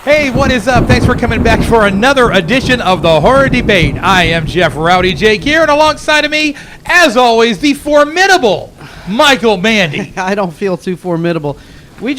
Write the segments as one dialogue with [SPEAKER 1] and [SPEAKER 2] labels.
[SPEAKER 1] Hey, what is up? Thanks for coming back for another edition of the Horror Debate. I am Jeff Rowdy Jake here, and alongside of me, as always, the formidable Michael Mandy.
[SPEAKER 2] I don't feel too formidable.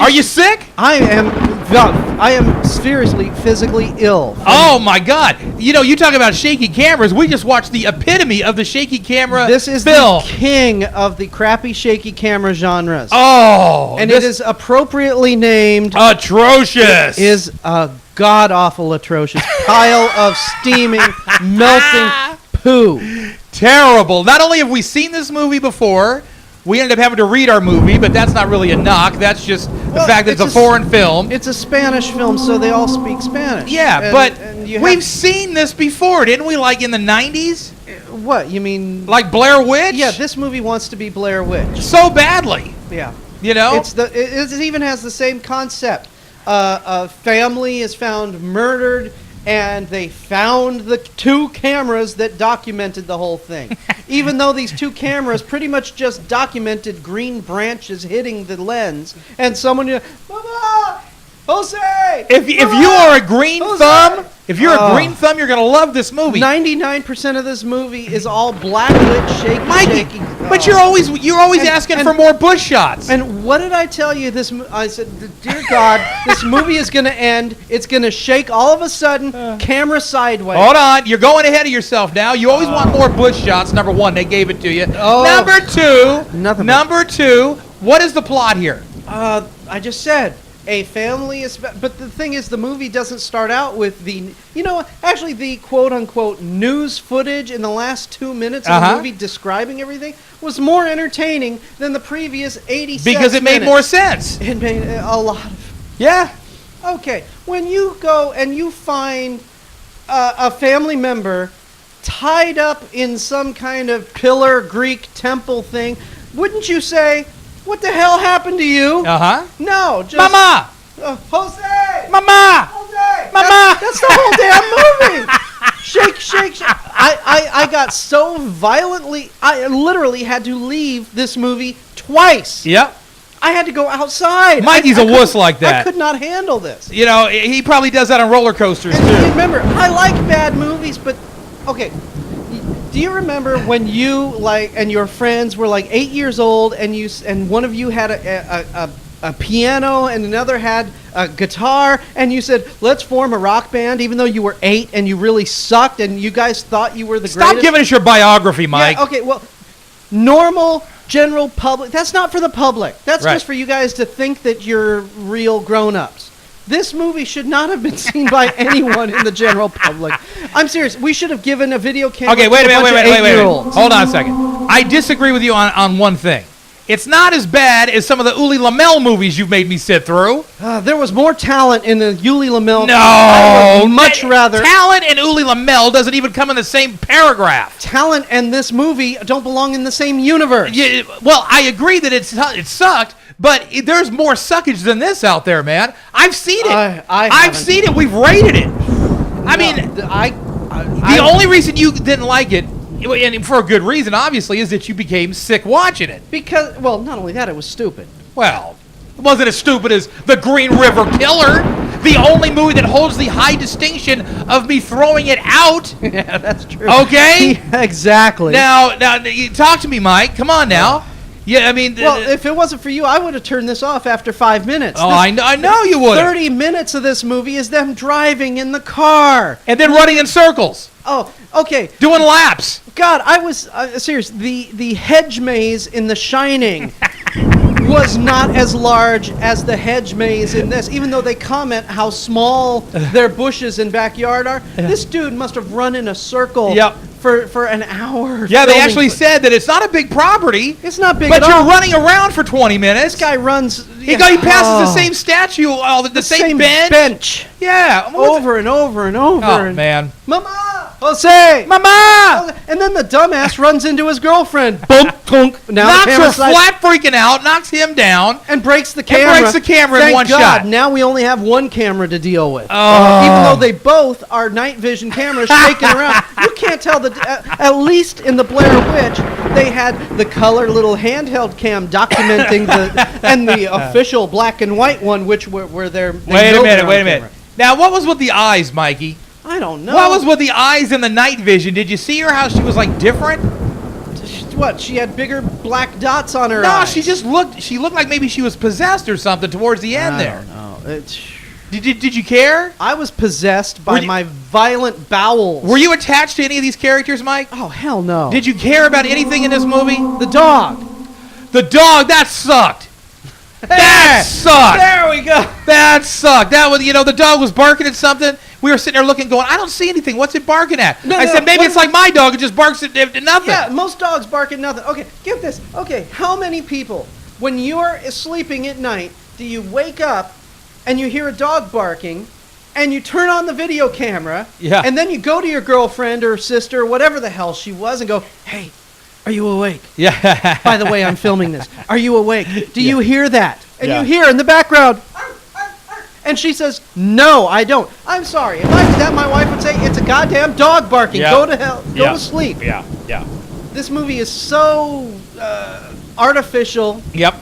[SPEAKER 1] Are you sick?
[SPEAKER 2] I am seriously physically ill.
[SPEAKER 1] Oh my God! You know, you talk about shaky cameras. We just watched the epitome of the shaky camera.
[SPEAKER 2] This is
[SPEAKER 1] film.
[SPEAKER 2] The king of the crappy shaky camera genres.
[SPEAKER 1] Oh,
[SPEAKER 2] and it is appropriately named
[SPEAKER 1] Atrocious.
[SPEAKER 2] It is a god-awful atrocious pile of steaming, melting poo.
[SPEAKER 1] Terrible. Not only have we seen this movie before, we ended up having to read our movie, but that's not really a knock. That's just the fact that it's a foreign film.
[SPEAKER 2] It's a Spanish film, so they all speak Spanish.
[SPEAKER 1] Yeah, but we've seen this before, didn't we? Like in the 90s?
[SPEAKER 2] What, you mean?
[SPEAKER 1] Like Blair Witch?
[SPEAKER 2] Yeah, this movie wants to be Blair Witch.
[SPEAKER 1] So badly.
[SPEAKER 2] Yeah.
[SPEAKER 1] You know?
[SPEAKER 2] It even has the same concept. A family is found murdered, and they found the two cameras that documented the whole thing. Even though these two cameras pretty much just documented green branches hitting the lens, and someone, Mama! Jose!
[SPEAKER 1] If you are a green thumb, if you're a green thumb, you're going to love this movie.
[SPEAKER 2] 99% of this movie is all black-lit, shaky,
[SPEAKER 1] Mikey,
[SPEAKER 2] shaky.
[SPEAKER 1] But you're always asking for more bush shots.
[SPEAKER 2] And what did I tell you? I said, dear God, this movie is going to end. It's going to shake all of a sudden, camera sideways.
[SPEAKER 1] Hold on. You're going ahead of yourself now. You always want more bush shots. Number one, they gave it to you. Number two, what is the plot here?
[SPEAKER 2] I just said. A family is, but the thing is, the movie doesn't start out with the quote-unquote news footage in the last 2 minutes of the movie describing everything was more entertaining than the previous 86
[SPEAKER 1] because it made more sense.
[SPEAKER 2] It made a lot of...
[SPEAKER 1] Yeah.
[SPEAKER 2] Okay, when you go and you find a family member tied up in some kind of pillar Greek temple thing, wouldn't you say... What the hell happened to you? No, just...
[SPEAKER 1] Mama!
[SPEAKER 2] Jose!
[SPEAKER 1] Mama!
[SPEAKER 2] Jose!
[SPEAKER 1] Mama!
[SPEAKER 2] That's the whole damn movie! Shake. I got so violently... I literally had to leave this movie twice.
[SPEAKER 1] Yep.
[SPEAKER 2] I had to go outside.
[SPEAKER 1] Mikey's a wuss like that.
[SPEAKER 2] I could not handle this.
[SPEAKER 1] You know, he probably does that on roller coasters, too.
[SPEAKER 2] Remember, I like bad movies, but... Okay... Do you remember when you and your friends were 8 years old and one of you had a piano and another had a guitar and you said, let's form a rock band even though you were 8 and you really sucked and you guys thought you were the greatest?
[SPEAKER 1] Stop giving us your biography, Mike.
[SPEAKER 2] Yeah, okay, well, normal, general public, that's not for the public. That's just for you guys to think that you're real grown-ups. This movie should not have been seen by anyone in the general public. I'm serious. We should have given a video camera to a bunch of 8-year-olds.
[SPEAKER 1] Hold on a second. I disagree with you on one thing. It's not as bad as some of the Uli Lamel movies you've made me sit through.
[SPEAKER 2] There was more talent in the Uli Lamel.
[SPEAKER 1] No,
[SPEAKER 2] I would much rather.
[SPEAKER 1] Talent and Uli Lamel doesn't even come in the same paragraph.
[SPEAKER 2] Talent and this movie don't belong in the same universe.
[SPEAKER 1] Yeah, well, I agree that it sucked. But there's more suckage than this out there, man. I've seen it. I've seen it. We've rated it. The only reason you didn't like it, and for a good reason, obviously, is that you became sick watching it.
[SPEAKER 2] Because, well, not only that, it was stupid.
[SPEAKER 1] Well, it wasn't as stupid as The Green River Killer, the only movie that holds the high distinction of me throwing it out.
[SPEAKER 2] Yeah, that's true.
[SPEAKER 1] Okay?
[SPEAKER 2] Yeah, exactly.
[SPEAKER 1] Now, you talk to me, Mike. Come on now. Yeah, I mean...
[SPEAKER 2] Well, if it wasn't for you, I would have turned this off after 5 minutes.
[SPEAKER 1] Oh, I know you would.
[SPEAKER 2] 30 minutes of this movie is them driving in the car.
[SPEAKER 1] And then running in circles.
[SPEAKER 2] Oh, okay.
[SPEAKER 1] Doing laps.
[SPEAKER 2] God, I was... serious, the hedge maze in The Shining was not as large as the hedge maze in this, even though they comment how small their bushes and backyard are. This dude must have run in a circle for an hour.
[SPEAKER 1] Yeah, they actually said that it's not a big property.
[SPEAKER 2] It's not big
[SPEAKER 1] but
[SPEAKER 2] at all.
[SPEAKER 1] You're running around for 20 minutes.
[SPEAKER 2] This guy runs...
[SPEAKER 1] He passes the same statue, the same bench. Yeah.
[SPEAKER 2] Over and over and over.
[SPEAKER 1] Oh, man.
[SPEAKER 2] Mama! Jose!
[SPEAKER 1] Mama!
[SPEAKER 2] And then the dumbass runs into his girlfriend. Boom, clunk. Now
[SPEAKER 1] knocks her flat freaking out, knocks him down.
[SPEAKER 2] And breaks the camera.
[SPEAKER 1] In one shot.
[SPEAKER 2] Now we only have one camera to deal with.
[SPEAKER 1] Oh.
[SPEAKER 2] Even though they both are night vision cameras shaking around. You can't tell at least in the Blair Witch, they had the color little handheld cam documenting the official black and white one, which were their...
[SPEAKER 1] Wait a minute. Now, what was with the eyes, Mikey?
[SPEAKER 2] I don't know.
[SPEAKER 1] What was with the eyes and the night vision? Did you see her, how she was, like, different?
[SPEAKER 2] What? She had bigger black dots on her
[SPEAKER 1] No,
[SPEAKER 2] eyes.
[SPEAKER 1] she looked like maybe she was possessed or something towards the end there.
[SPEAKER 2] I don't know.
[SPEAKER 1] Did you care?
[SPEAKER 2] I was possessed by my violent bowels.
[SPEAKER 1] Were you attached to any of these characters, Mike?
[SPEAKER 2] Oh, hell no.
[SPEAKER 1] Did you care about anything in this movie?
[SPEAKER 2] The dog.
[SPEAKER 1] The dog, that sucked. That sucked.
[SPEAKER 2] There we go.
[SPEAKER 1] That sucked. That was, the dog was barking at something. We were sitting there looking, going, I don't see anything. What's it barking at? I said, maybe it's like my dog. It just barks at nothing.
[SPEAKER 2] Yeah, most dogs bark at nothing. Okay, get this. Okay, how many people, when you're sleeping at night, do you wake up and you hear a dog barking and you turn on the video camera and then you go to your girlfriend or sister or whatever the hell she was and go, hey, are you awake?
[SPEAKER 1] Yeah.
[SPEAKER 2] By the way, I'm filming this. Are you awake? Do you hear that? And you hear in the background, and she says, no, I don't. I'm sorry. If I did that, my wife would say, it's a goddamn dog barking.
[SPEAKER 1] Yeah.
[SPEAKER 2] Go to hell. Go to sleep.
[SPEAKER 1] Yeah.
[SPEAKER 2] This movie is so artificial.
[SPEAKER 1] Yep.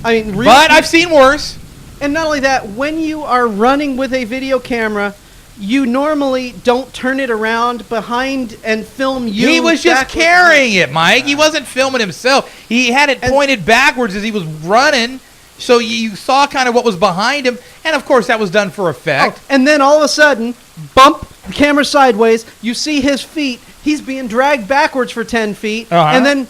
[SPEAKER 2] I mean, really,
[SPEAKER 1] But I've seen worse.
[SPEAKER 2] And not only that, when you are running with a video camera, you normally don't turn it around behind and film you.
[SPEAKER 1] He was just carrying it, Mike. He wasn't filming himself. He had it pointed backwards as he was running, so you saw kind of what was behind him. And, of course, that was done for effect.
[SPEAKER 2] Oh, and then all of a sudden, bump, the camera sideways, you see his feet. He's being dragged backwards for 10 feet, and then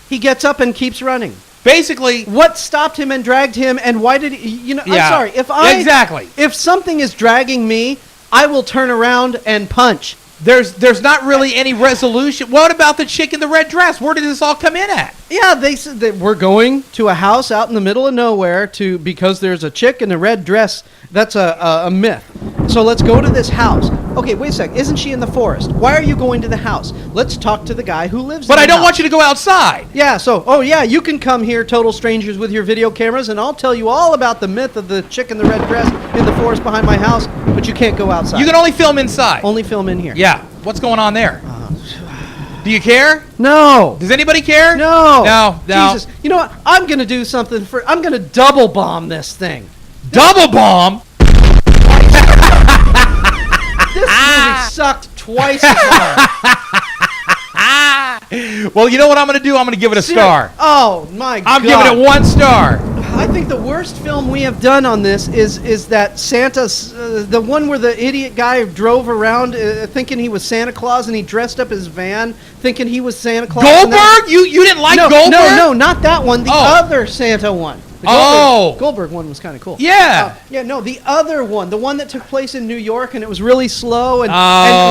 [SPEAKER 2] he gets up and keeps running.
[SPEAKER 1] Basically,
[SPEAKER 2] what stopped him and dragged him, and why did he, I'm sorry. If something is dragging me, I will turn around and punch.
[SPEAKER 1] There's not really any resolution. What about the chick in the red dress? Where did this all come in at?
[SPEAKER 2] Yeah, they said that we're going to a house out in the middle of nowhere because there's a chick in a red dress. That's a myth. So let's go to this house. Okay, wait a sec. Isn't she in the forest? Why are you going to the house? Let's talk to the guy who lives in the house.
[SPEAKER 1] But I don't want you to go outside.
[SPEAKER 2] Yeah, you can come here, total strangers, with your video cameras, and I'll tell you all about the myth of the chick in the red dress in the forest behind my house, but you can't go outside.
[SPEAKER 1] You can only film inside.
[SPEAKER 2] Only film in here.
[SPEAKER 1] Yeah. What's going on there? Do you care?
[SPEAKER 2] No.
[SPEAKER 1] Does anybody care?
[SPEAKER 2] No.
[SPEAKER 1] No.
[SPEAKER 2] Jesus. You know what? I'm going to do something I'm going to double bomb this thing.
[SPEAKER 1] Double bomb?
[SPEAKER 2] This movie sucked twice as hard.
[SPEAKER 1] Well, you know what I'm going to do? I'm going to give it a star.
[SPEAKER 2] Oh, my God.
[SPEAKER 1] I'm giving it 1 star.
[SPEAKER 2] I think the worst film we have done on this is that Santa's, the one where the idiot guy drove around thinking he was Santa Claus, and he dressed up his van thinking he was Santa Claus.
[SPEAKER 1] Goldberg? You didn't like Goldberg?
[SPEAKER 2] No, not that one. The other Santa one. The Goldberg one was kind of cool.
[SPEAKER 1] Yeah.
[SPEAKER 2] The other one. The one that took place in New York, and it was really slow. And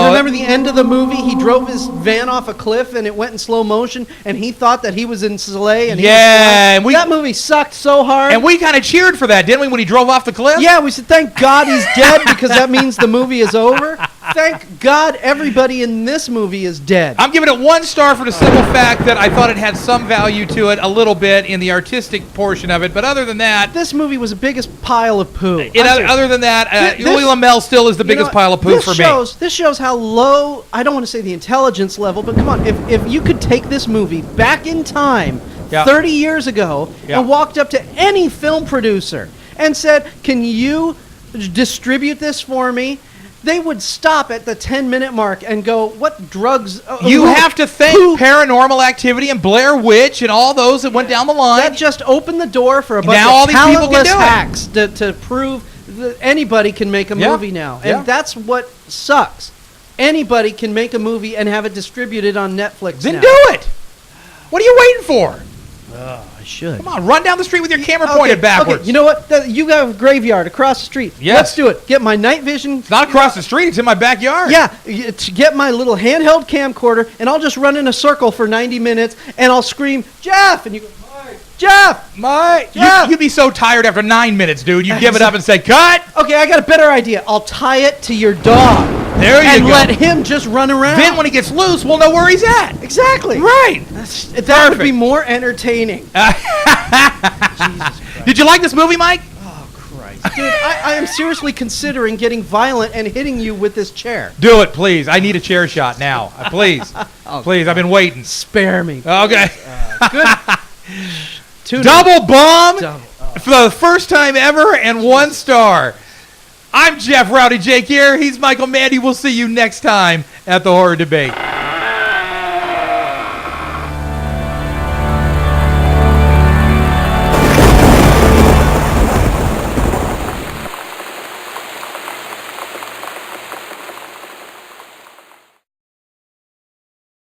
[SPEAKER 2] remember the end of the movie? He drove his van off a cliff, and it went in slow motion, and he thought that he was in Soleil. And that movie sucked so hard.
[SPEAKER 1] And we kind of cheered for that, didn't we, when he drove off the cliff?
[SPEAKER 2] Yeah, we said, thank God he's dead, because that means the movie is over. Thank God everybody in this movie is dead.
[SPEAKER 1] I'm giving it 1 star for the simple fact that I thought it had some value to it, a little bit, in the artistic portion of it. But other than that,
[SPEAKER 2] this movie was the biggest pile of poo.
[SPEAKER 1] Other than that, Louis Lamel still is the biggest pile of poo for me.
[SPEAKER 2] This shows how low, I don't want to say the intelligence level, but come on, if you could take this movie back in time, 30 years ago, and walked up to any film producer and said, can you distribute this for me? They would stop at the 10-minute mark and go, what drugs?
[SPEAKER 1] You have to thank Paranormal Activity and Blair Witch and all those that went down the line.
[SPEAKER 2] That just opened the door for a bunch of talentless hacks to prove that anybody can make a movie now. And that's what sucks. Anybody can make a movie and have it distributed on Netflix
[SPEAKER 1] Then
[SPEAKER 2] now.
[SPEAKER 1] do it. What are you waiting for?
[SPEAKER 2] I should.
[SPEAKER 1] Come on, run down the street with your camera pointed backwards.
[SPEAKER 2] Okay, you know what? You got a graveyard across the street.
[SPEAKER 1] Yes.
[SPEAKER 2] Let's do it. Get my night vision.
[SPEAKER 1] It's not across the street. It's in my backyard.
[SPEAKER 2] Yeah. Get my little handheld camcorder, and I'll just run in a circle for 90 minutes, and I'll scream, Jeff! And you go, Jeff!
[SPEAKER 1] You'd be so tired after 9 minutes, dude. You'd give it up and say, cut!
[SPEAKER 2] Okay, I got a better idea. I'll tie it to your dog.
[SPEAKER 1] There you go.
[SPEAKER 2] And let him just run around.
[SPEAKER 1] Then when he gets loose, we'll know where he's at.
[SPEAKER 2] Exactly.
[SPEAKER 1] Right.
[SPEAKER 2] That would be more entertaining.
[SPEAKER 1] Did you like this movie, Mike?
[SPEAKER 2] Oh, Christ. Dude, I am seriously considering getting violent and hitting you with this chair.
[SPEAKER 1] Do it, please. I need a chair shot now. Please. Please, I've been waiting.
[SPEAKER 2] Spare me.
[SPEAKER 1] Okay.
[SPEAKER 2] Good.
[SPEAKER 1] Double bomb for the first time ever and 1 star. I'm Jeff Rowdy Jake here. He's Michael Mandy. We'll see you next time at the Horror Debate.